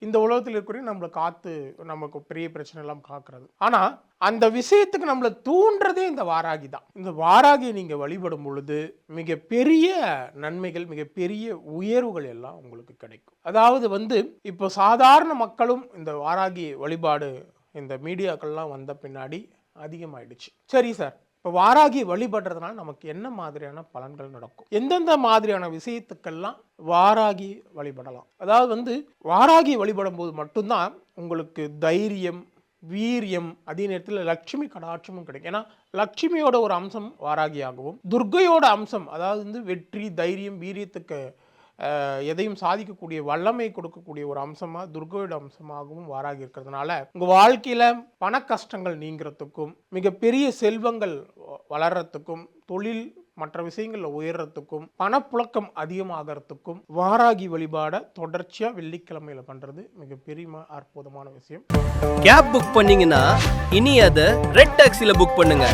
இந்த உலகத்தில் இருக்கிற நம்மளை காத்து நமக்கு பெரிய பிரச்சனை எல்லாம் காக்கிறது. ஆனா அந்த விஷயத்துக்கு நம்மளை தூண்டுறதே இந்த வாராகி தான். இந்த வாராகியை நீங்க வழிபடும் பொழுது மிகப்பெரிய நன்மைகள், மிகப்பெரிய உயர்வுகள் எல்லாம் உங்களுக்கு கிடைக்கும். அதாவது இப்போ சாதாரண மக்களும் இந்த வாராகி வழிபாடு இந்த மீடியாக்கள்லாம் வந்த பின்னாடி அதிகமாயிடுச்சு. சரி சார், இப்போ வாராகி வழிபடுறதுனால நமக்கு என்ன மாதிரியான பலன்கள் நடக்கும், எந்தெந்த மாதிரியான விஷயத்துக்கெல்லாம் வாராகி வழிபடலாம்? அதாவது வாராகி வழிபடும் போது மட்டும்தான் உங்களுக்கு தைரியம், வீரியம், அதே நேரத்தில் லட்சுமி கடாட்சமும் கிடைக்கும். ஏன்னா லட்சுமியோட ஒரு அம்சம் வாராகியாகவும், துர்க்கையோட அம்சம் அதாவது வெற்றி, தைரியம், வீரியத்துக்கு எதையும் சாதிக்கக்கூடிய வல்லமை கொடுக்கக்கூடிய ஒரு அம்சமா துர்க்கையோட அம்சமாகவும் வாராகி இருக்கிறதுனால உங்க வாழ்க்கையில பண கஷ்டங்கள் நீங்கிறதுக்கும், மிகப்பெரிய செல்வங்கள் வளர்றதுக்கும், தொழில் மற்ற விஷயங்கள்ல உயர்றதுக்கும், பணப்புழக்கம் அதிகமாகறதுக்கும் வாராகி வழிபாட தொடர்ச்சியா வெள்ளிக்கிழமையில பண்றது மிகப்பெரிய அற்புதமான விஷயம். கேப் புக் பண்ணீங்கன்னா இனி அதை ரெட் டாக்ஸில புக் பண்ணுங்க.